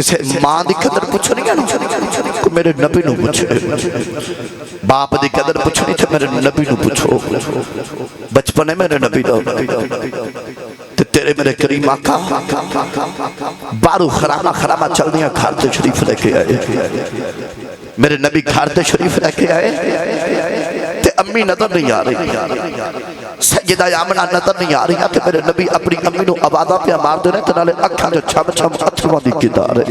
किसी मां की कदर पुछनी है मेरे नबी नूं पुछो, बाप की कदर पुछनी तो मेरे नबी नूं पुछो। बचपन है मेरे नबी दा ते तेरे मेरे करीम आका बारू खरामा खरामा चलदियां घर ते शरीफ लेके आए। मेरे नबी घर ते शरीफ लेके आए ते अम्मी नजर नहीं आ रही, सैयदा आमना नजर नहीं आ रही ते मेरे नबी अपनी अम्मी नूं आवाज़ां पे मारदे ने ते नाले अखां जो छम छम अथरूआं दी कितार है।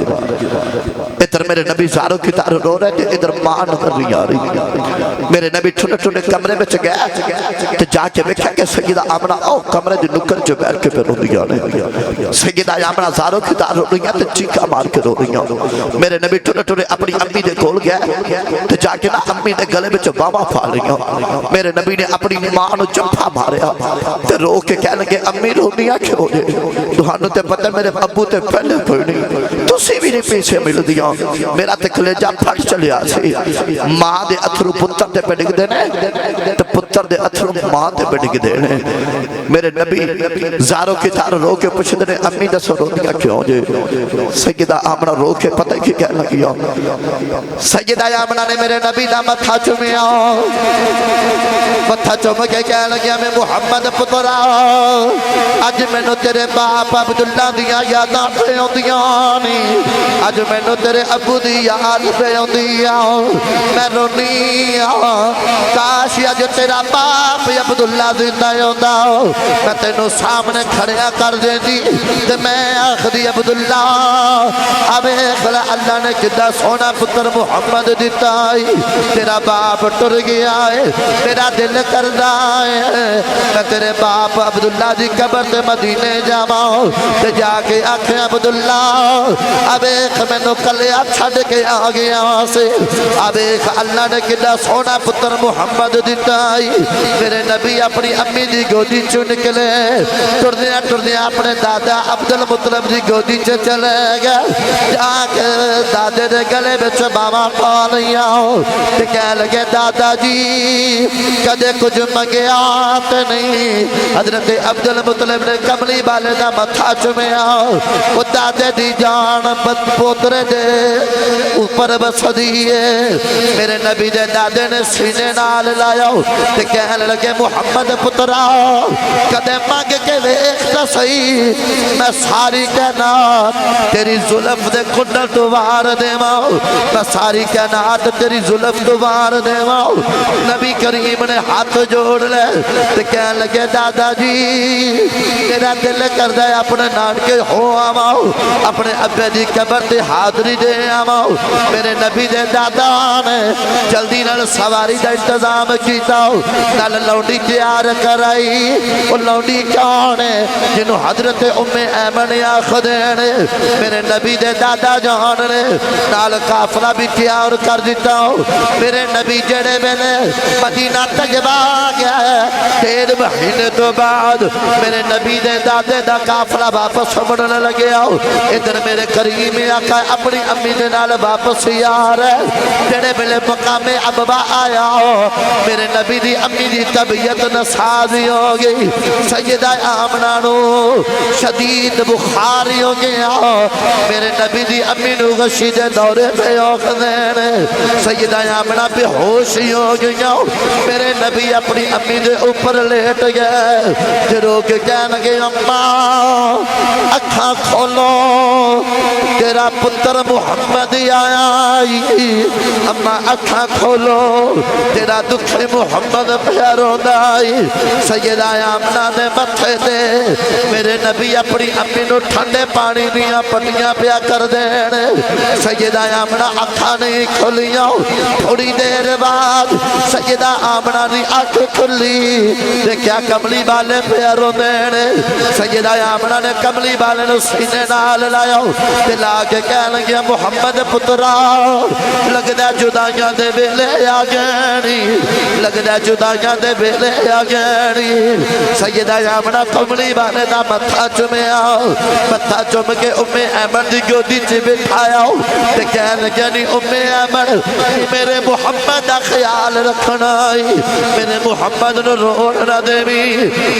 इधर मेरे नबी ज़ारो कितार रो रहे थे, इधर मां नजर नहीं आ रही। मेरे नबी ठुने ठुने कमरे में गया ते जाके वेख्या कि सैयदा आमना ओ कमरे दी नुक्कड़ च बैठ के पे रोंदियां ने। सैयदा आमना ज़ारो कितार रो रही ते चीखा मार के रो रही। मेरे नबी ठुने ठुने अपनी अम्मी दे कोल गया ते जाके ना अम्मी दे गले में बावा पा लिया। मेरे नबी ने अपनी मां नूं चंपा मारिया ते रो के कह लगे अम्मी रोंदियां क्यों जे? तुहानूं ते पता मेरे अब्बू ते पहले कोई नहीं, तुसीं भी नहीं पीछे मिलदियां। मेरा ते कलेजा फट चलिया सी। मां दे अथरू पुत्तर ते डिगदे ने ते पुत्तर दे अथरू मां ते डिगदे ने। मेरे नबी ज़ारो की तार रो के पुछदे ने अम्मी दसो रोंदियां क्यों जे? सैयदा आमना रो के पता की कह लगी, सैयदा आमना ने मेरे नबी दा मत्था चुमिया, मत्था चुम के कह लगी मैं मुहम्मद पुत्रा अज मैनू तेरे बाप अब्दुल्ला दियां यादां पे आउंदियां ने, अज मैनू तेरे अब्बू दी याद पे आउंदी आ। मैं रोनी आ काश अज तेरा बाप अब्दुल्ला जिंदा होंदा, मैं तेनू सामने खड़िया कर देंदी ते मैं आखदी अब्दुल्ला अवे अल्लाह ने कितना सोना पुत्र मुहम्मद दिता है, तेरा बाप टुर गया है, तेरा दिल करदा है मैं तेरे बाप अब्दुल्ला दी कब्र ते मदीने जावां ते जाके आखे अब्दुल्ला अवेख मैनू कलिया छड्ड के आ गया से, अवेख अल्लाह ने कितना सोना पुत्र मुहम्मद दिता है। मेरे नबी अपनी अम्मी दी गोदी चुन निकले, टुरदियां टुरदियां अपने दादा अब्दुल मुतलब दी गोदी च चले गए, जाके दादे दे गले विच बावा पा लिया ते कह लगे दादा जी कदे कुछ मंगया ते नहीं। हजरत अब्दुल मुतलब ने कमली वाले दा मत्था चुमिया, वो दादे दी जान पोतरे दे ऊपर बसदी है। मेरे नबी दे दादे ने सीने नाल लाया ते कहन लगे मुहम्मद पुत्रा कदे मंग के वेख तां सही, मैं सारी कायनात तेरी जुल्फ दे कुंडल तो वार देवां, मैं सारी कायनात तेरी जुल्फ तो वार देवां। नबी करीम ने हाथ जोड़ ले ते कहन लगे दादा जी तेरा दिल करदा है अपने नानके हो आवां, अपने अब्बे दी कब्र ते हाजरी दे आवां। मेरे नबी दे दादा ने जल्दी नाल सवारी दा इंतजाम कीता, नाल लौंडी तैयार कराई। वो लौंडी कौन है? जिन्हों हजरत उम्मे ऐमन आखदे ने। मेरे नबी दे दादा जान ने नाल काफला भी तैयार कर दिता। मेरे नबी जेड़े वेले मदीना तजबा गया 1.5 महीने तो बाद मेरे नबी दे दादे दा काफला वापस मुड़न लगे। इधर मेरे करीम आका अपनी अम्मी दे नाल वापस यार जेड़े वेले मकामे अबवा आया मेरे नबी दी अम्मी दी तबीयत नसाजी हो गई। सैयदा आमना नू शदीद बुखारी हो गया। मेरे नबी दी अम्मी नू गशी दे दौरे पे औखदे ने। सैयदा आमना बेहोश ही हो गई। मेरे नबी अपनी अम्मी दे ऊपर लेट गए, रो के कहन लगे अम्मा अखा खोलो तेरा पुत्र मुहम्मद आया। अम्मा अखा खोलो तेरा दुखी मुहम्मद प्यार होंदा। सैयदा आमना ने मथे ते मेरे नबी अपनी अम्मी नू ठंडे पानी दियां पट्टियां पिया कर देन। सैयदा आमना अखा नहीं खुलियां। थोड़ी देर बाद सैयदा आमना दी अख खुली, देखा कमली वाले प्यार होंदे ने। सैयदा आमना ने कमली वाले नू सीने नाल लाया ते ला के कह लगे मुहम्मद पुत्रा लगदा जुदाइयां दे वेले आ गए, लगदा जुदाइयां दे वेले आ गए। सैयदा आमना कमली वाले दा मत्था चुमिया, मत्था चुम के उम्मे ऐमन दी गोदी च बैठ उठाया ते कहन लगे नी उम्मे ऐमन मेरे मुहम्मद दा ख्याल रखना, मेरे मुहम्मद नूं रोण ना देवी।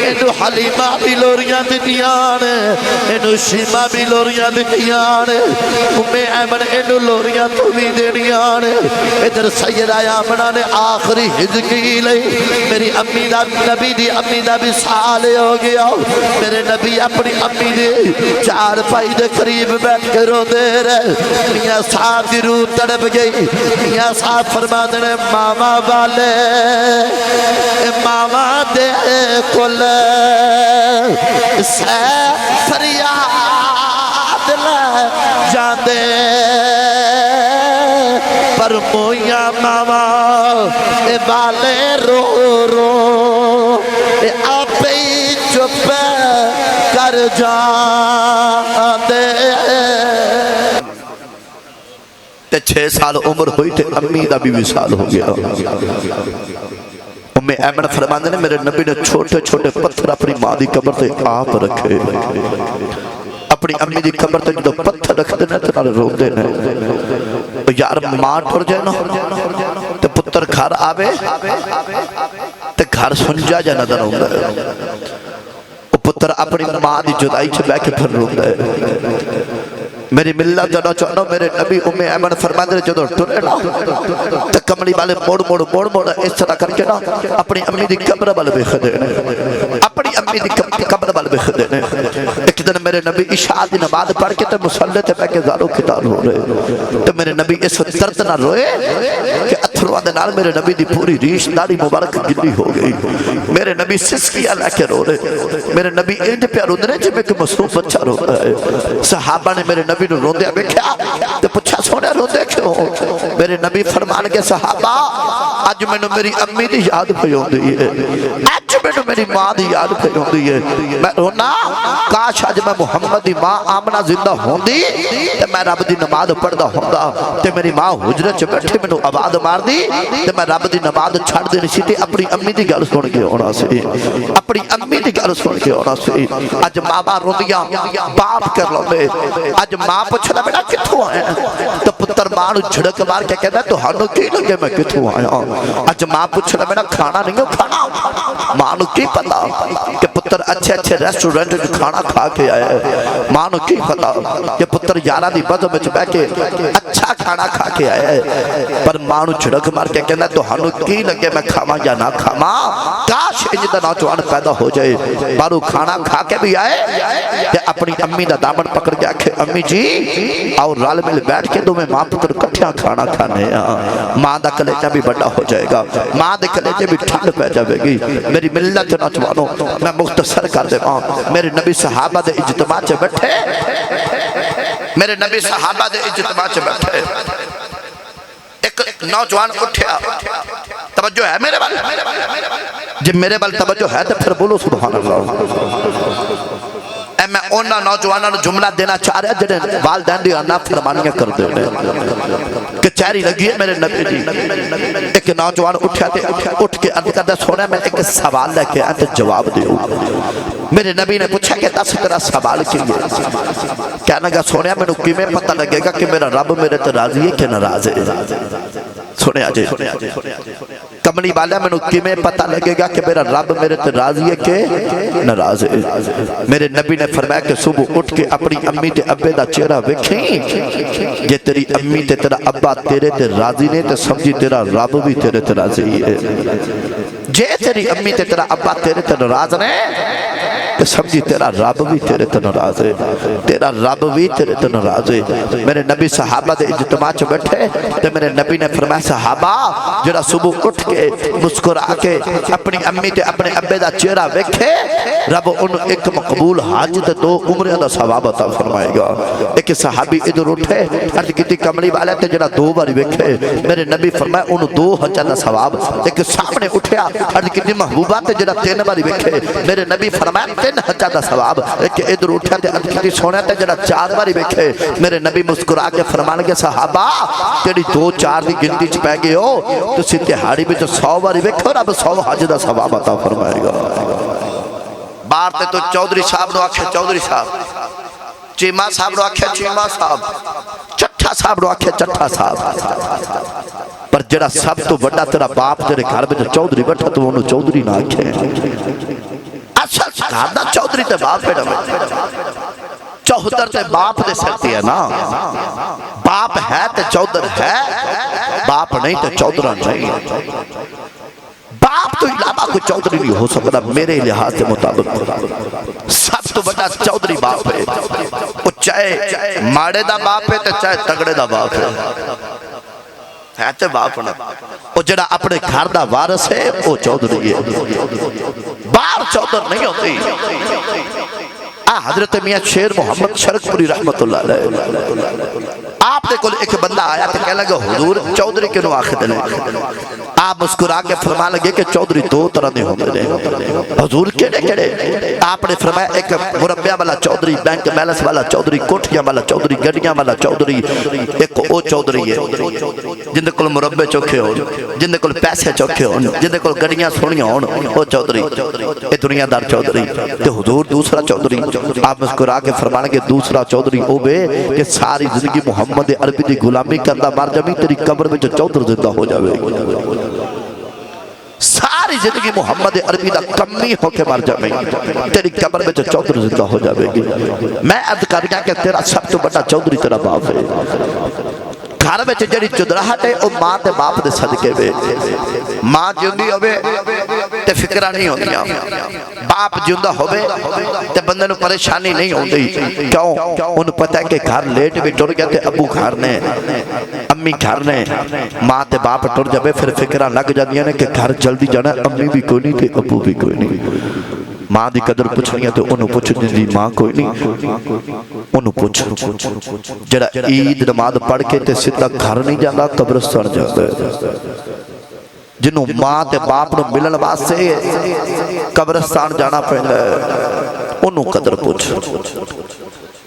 इनू हलीमा भी लोरियां दित्तियां ने, इनू शीमा भी लोरियां दित्तियां ने, उम्मे ऐमन इनू लोरियां तू भी देनियां ने। इधर सैयदा आमना ने आखिरी हिजकी लई, मेरी अम्मी दा नबी दी अम्मी दा भी साल हो गया। मेरे नबी अपनी अम्मी दे चार पाई दे करीब बैठ के रोंदे रहे। मियां साहब दी रूह तड़प गई। मियां साहब फरमाते ने मामा वाले मामा दे कोल सै फरियाद ले जांदे, पर मोया मामा वाले रो रो आपे चुप कर जांदे। 6 साल उम्र हुई तो अम्मी का भी विसाल हो गया। उम्मे ऐमन फरमाते ने मेरे नबी ने छोटे छोटे पत्थर अपनी मां की कब्र से आप रखे। अपनी अम्मी की कब्र से जो पत्थर रखते हैं तो रोते हैं। यार मां टुर जाए ना तो पुत्र घर आवे तो घर सुंजा जा नजर आता है। पुत्र अपनी मां की जुदाई च बह के फिर रोंदा है। मेरी मिल्लत जदों चाहना मेरे नबी उम्मे ऐमन फरमाते ने जदों टुरे ना तो कमली वाले मोड़ मोड़ मोड़ मोड़ इस तरह करके ना अपनी अम्मी की कब्र वाल वेखदे ने, अपनी अम्मी की कब्र वाल वेखदे ने। एक दिन मेरे नबी इशा की नमाज पढ़ के तो मुसल्ले ते बैठ के ज़ारो खिताब हो रहे तो मेरे नबी इस दर्द ना रोए कि अथरुआं दे नाल मेरे नबी की पूरी रीश दाढ़ी मुबारक गिल्ली हो गई। मेरे नबी सिसकियां लैके रो रहे। मेरे नबी इंज प्या रोंदे ने जिवें कि मासूम बच्चा रोंदा है। सहाबा ने मेरे नबी नूं रोंदे वेख्या ते पुछया सोने रोंदे क्यों? मेरे नबी फरमान के सहाबा अज मैनूं मेरी अम्मी दी याद पई आउंदी है, अज मैनूं मेरी मां दी याद पई आउंदी है। मैं रोना काश अज मैं मुहम्मद दी मां आमना जिंदा होंदी ते मैं रब दी नमाज पढ़दा होंदा ते मेरी मां हुजरे च बैठी मैनूं आवाज मारदी ते मैं रब दी नमाज छड़ देनी सी ते अपनी अम्मी दी गल सुन के आउणा सी, अपनी अम्मी दी गल सुन के आउणा सी। अज मां रोंदियां बाप कर लौंदे। अज मां पुछदा बेटा कित्थों आया तो पुत्र मां नूं झड़क मार के कहदा तुहानूं की लगे मैं कित्थों आया। अज मां पुछदा बेटा खाना नहीं खाना, मां नूं की पता कि पुत्र अच्छे अच्छे रेस्टोरेंट में खाना खा के आया है। मां नूं की पता कि पुत्र यारां दी बज़म विच बैठ के अच्छा खाना खा के आया है। पर मां नूं झड़क मार के कहदा तुहानूं की लगे मैं खावां या ना खावां। काश इंज दा नौजवान पैदा हो जाए बाहरों खाना खा के भी आए ते अपनी अम्मी दा दामन पकड़ के आखे अम्मी जी आओ रल मिल बैठ के दोवें मां पुत्र इकट्ठा खाना खाने। मां दा कलेजा भी बड़ा हो जाएगा, मां दे कलेजे भी ठंड पै जाएगी। मेरी मिल्लत नौजवानों मैं मुख्तसर कर देवां। मेरे नबी सहाबा दे इज्तिमा च बैठे, मेरे नबी सहाबा दे इज्तिमा च बैठे। एक नौजवान उठा, तवज्जो है मेरे वाल? जे मेरे वाल तवज्जो है तो फिर बोलो सुभान अल्लाह। मैं उन्होंने नौजवानों को जुमला देना चाह रहा जिन्हें वालदैन दी नाफरमानियां करते हैं। कचहरी लगी है मेरे नबी जी। एक नौजवान उठा ते उठ के अर्ज करदा सोना मैं एक सवाल लेके आया ते जवाब दियो। मेरे नबी ने पूछा कि दस तेरा सवाल की है? कहने लगा सोने मैनू किवें पता लगेगा कि मेरा रब मेरे ते राजी है कि नाराज है? सुने अजे कमली वाला मैनू किवें पता लगेगा कि मेरा रब मेरे ते राजी है कि नाराज है? मेरे नबी ने फरमाया कि सुबह उठ के अपनी अम्मी ते अब्बे दा चेहरा वेखी, जे तेरी अम्मी ते तेरा अब्बा तेरे ते राजी ने तो समझी तेरा रब भी तेरे ते राजी है। जे तेरी अम्मी ते तेरा अब्बा तेरे ते नाराज ने तो समझी तेरा रब भी तेरे ते नाराज है, तेरा रब भी तेरे ते नाराज है। मेरे नबी सहाबा दे इज्तिमा च बैठे ते मेरे नबी ने फरमाया सहाबा जरा सुबह उठ के मुस्कुरा के अपनी अम्मी ते अपने अब्बे दा चेहरा वेखे रब उन्हें एक मकबूल हज ते 2 उम्र दा सवाब अता फरमाएगा। एक सहाबी इधर उठे अर्ज की कमली वाले ते जरा 2 बार वेखे मेरे नबी फरमाया उन्हें 2 हज दा सवाब। एक सामने उठा अर्ज की महबूबा ते जरा 3 बार वेखे मेरे नबी फरमाया 3 हज दा सवाब। एक इधर उठा ते अर्ज की सोने ते जरा 4 बार वेखे मेरे नबी मुस्कुरा के फरमान के सहाबा तेरी 2-4 की गिनती च पै गए हो तुसी दिहाड़ी में 100 बार वेखो रब 100 हज दा सवाब अता फरमाएगा। बाहर ते तो चौधरी साहब नु आखे चौधरी साहब, चीमा साहब नु आखे चीमा साहब, चट्ठा साहब आखे चट्ठा साहब, पर जरा सब तो बड़ा तेरा बाप तेरे घर में चौधरी बैठा तो उन्होंने चौधरी ना आखे। अच्छा घर दा चौधरी ते बाप बेटा चौधर ते बाप दे सिर ते है ना, बाप है ते चौधर है, बाप नहीं तो चौधरा नहीं। बाप तो इलावा कोई चौधरी नहीं हो सकता मेरे लिहाज के मुताबिक। सब तो बड़ा चौधरी बाप है, वो चाहे माड़े दा बाप है तो चाहे तगड़े दा बाप है तो बाप ना। वो जरा अपने घर दा वारस है वो चौधरी है, बाप चौधर नहीं होती। हजरत मियां शेर मोहम्मद शरकपुरी रहमतुल्लाह अलैह आप दे कोल एक बंदा आया तो कह लगा हुजूर चौधरी क्यों आखदे ने? आप मुस्कुरा के फरमा लगे कि चौधरी दो तरह के होंदे ने। हुजूर केड़े केड़े? आपने फरमाया एक मुरब्बिया वाला चौधरी, बैंक बैलेंस वाला चौधरी, कोठियां वाला चौधरी, गड्डियां वाला चौधरी, एक वो चौधरी है जिंदे कोल मुरब्बे चौखे हो, जिंदे कोल पैसे चौखे हो, जिंदे कोल गड्डियां सोहणियां होण, वो चौधरी ये दुनियादार चौधरी। ते हुजूर दूसरा चौधरी आप मुस्कुरा के फरमान के दूसरा चौधरी ओ बे कि सारी जिंदगी मुहम्मद अरबी की गुलामी करदा मर जावी तेरी कब्र में चौधर जिंदा हो जाएगी। सारी जिंदगी मुहम्मद अरबी का कमी होके मर जाएगी तेरी कब्र में चौधर जिंदा हो जाएगी। मैं अर्ज कर गया कि तेरा सब तो बड़ा चौधरी तेरा बाप है। घर में जी चुदराहट है वह मां ते बाप के सदके वे। मां जिंदी होवे ते फिक्रा नहीं होंदियां, बाप जिंदा होवे ते बंदे नूं परेशानी नहीं होंदी। क्यों? उन्हें पता है कि घर लेट भी टुर गया ते अबू घर ने, अम्मी घर ने, मां ते बाप टुर जावे फिर फिक्रा लग जांदियां ने कि घर जल्दी जाना, अम्मी भी कोई नहीं ते अबू भी कोई नहीं। मां की कदर पुछनी है तो उन्होंने पुछ दी मां कोई नहीं, उन्होंने पुछ। जरा ईद नमाज पढ़ के ते सीधा घर नहीं जाता कब्रिस्तान जाता है। जिन्हों मां ते बाप नूं मिलण वास्ते कब्रिस्तान जाना पैंदा है उन्होंने कदर पुछ।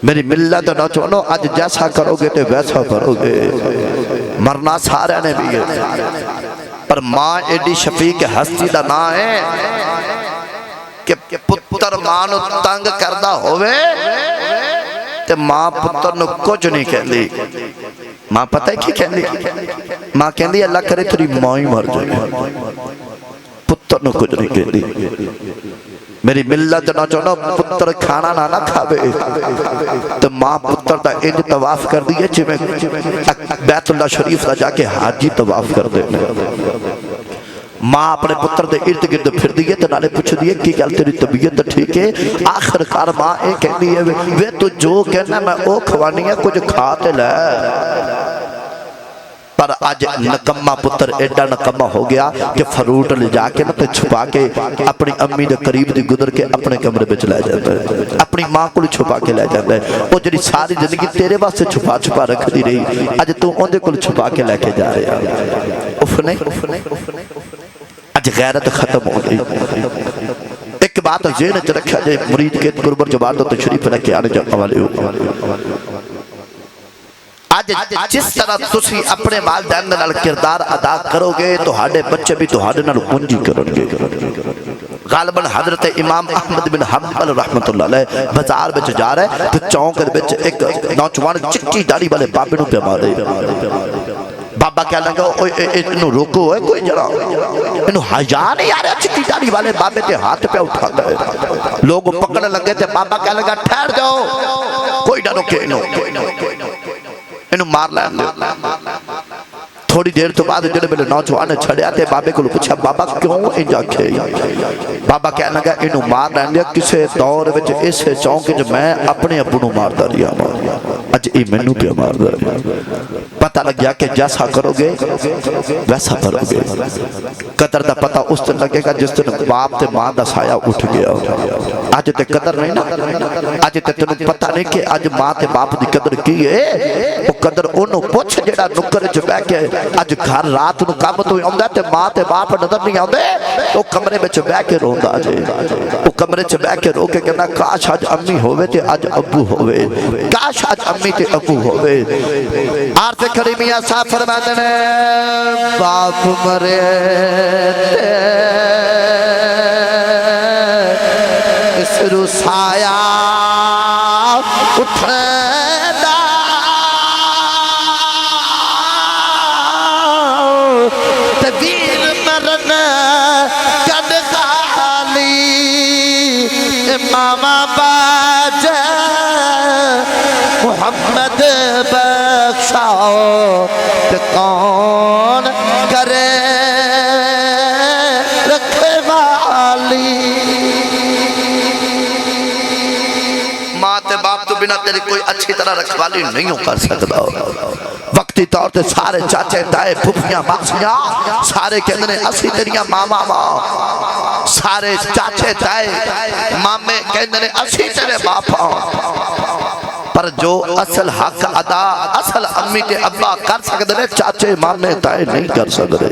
मेरी मिल्लत ना चलो अज जैसा करोगे तो वैसा करोगे, मरना सारे ने भी है, पर मां एडी शफीक हस्ती का ना है कि पुत्र मां नूं तंग करदा होवे ते मां पुत्र नूं कुछ नहीं कहती। मां पता है की कहती? मां कहती अल्लाह करे तेरी मां ही मर जाए, पुत्र नूं कुछ नहीं कहती। मेरी मिल्लत ना चाहना पुत्र खाना ना खावे तो मां पुत्र का इंज तवाफ कर दी है जिवें बैतुल्लाह शरीफ का जाके हाजी तवाफ कर दे। मां अपने पुत्र के इर्द गिर्द फिर दी है तो नाले पुछ दी है की गल तेरी तबीयत ठीक है? आखिरकार मां ये कहती है वे तू जो कहना मैं वो खवानी है, कुछ खा ते लै। पर अज नकम्मा पुत्र एडा नकम्मा हो गया कि फ्रूट ले जाके ना छुपा के अपनी अम्मी के करीब दी गुजर के अपने कमरे में लै जाता है, अपनी मां को छुपा के लै जाता है। वो जी सारी जिंदगी तेरे वास्ते छुपा छुपा रखती रही, अज तू उहदे कोल छुपा के लैके जा रहा। उफ नहीं अज गैरत खत्म हो गई। एक बात जेहन च रखा जे मुरीद के गुरबर जबान तो तशरीफ लेके आने जाने वाले हो। आज जिस तरह तुसी अपने वालिदैन दे नाल किरदार अदा करोगे तुहाडे बच्चे भी तुहाडे नाल उंज ही करनगे। गालबन हजरत इमाम अहमद बिन हंबल रहमतुल्लाह अलैह बाजार में जा रहा है तो चौंक दे एक नौजवान चिट्टी दाढ़ी वाले बाबे नूं प्या मारे। बाबा कह लगा इनू रोको है कोई जरा, इनू हया नहीं आ रहा चिट्टी दाढ़ी वाले बाबे ते हाथ पे उठाता है। लोग पकड़ लगे थे, बाबा कह लगा ठहर जाओ कोई ना रोके इनू मार लैन दो। थोड़ी देर तो बाद जो मेरे नौजवान ने छड़िया तो बाबे को पूछा बाबा क्यों इंज आखे? बाबा कह लगा इनू मार लैन दिया, किसी दौर में इस चौंक च मैं अपने अबू नूं मारदा रहा, अज ये मैनू क्यों मारदा रहा? पता लग गया कि जैसा करोगे वैसा करोगे। कदर का पता उस दिन लगेगा जिस दिन बाप ते मां का साया उठ गया। अज ते कदर नहीं ना, अज ते तेनू पता नहीं कि अज मां ते बाप की कदर की है। वो कदर ओनू पुछ जेड़ा नुक्कर च बह के अज घर रात नूं काम तो आउंदा ते मां ते बाप नजर नहीं आउंदे, तो कमरे में बह के रोंदा जे। वो कमरे च बह के रो के कहना काश अज अम्मी होवे ते अज अबू होवे, काश अज अम्मी ते अबू होवे। आरते करीमिया साहब फरमाते ने बाप मरे इस रुसाया उठदा मामा बाज मुहम्मद बख्शाओ तो कौन करे रखवाली। माँ ते बाप तो बिना तेरी कोई अच्छी तरह रखवाली नहीं हो कर सकता। वक्ती तौर पर सारे चाचे ताए फुफियां मासियां सारे कहते ने असी तेरिया मामा मां, सारे चाचे ताए मामे कहते ने असी तेरे बापा। पर जो असल हक अदा असल अम्मी ते अब्बा कर सकते ने, चाचे मामे ताए नहीं कर सकते।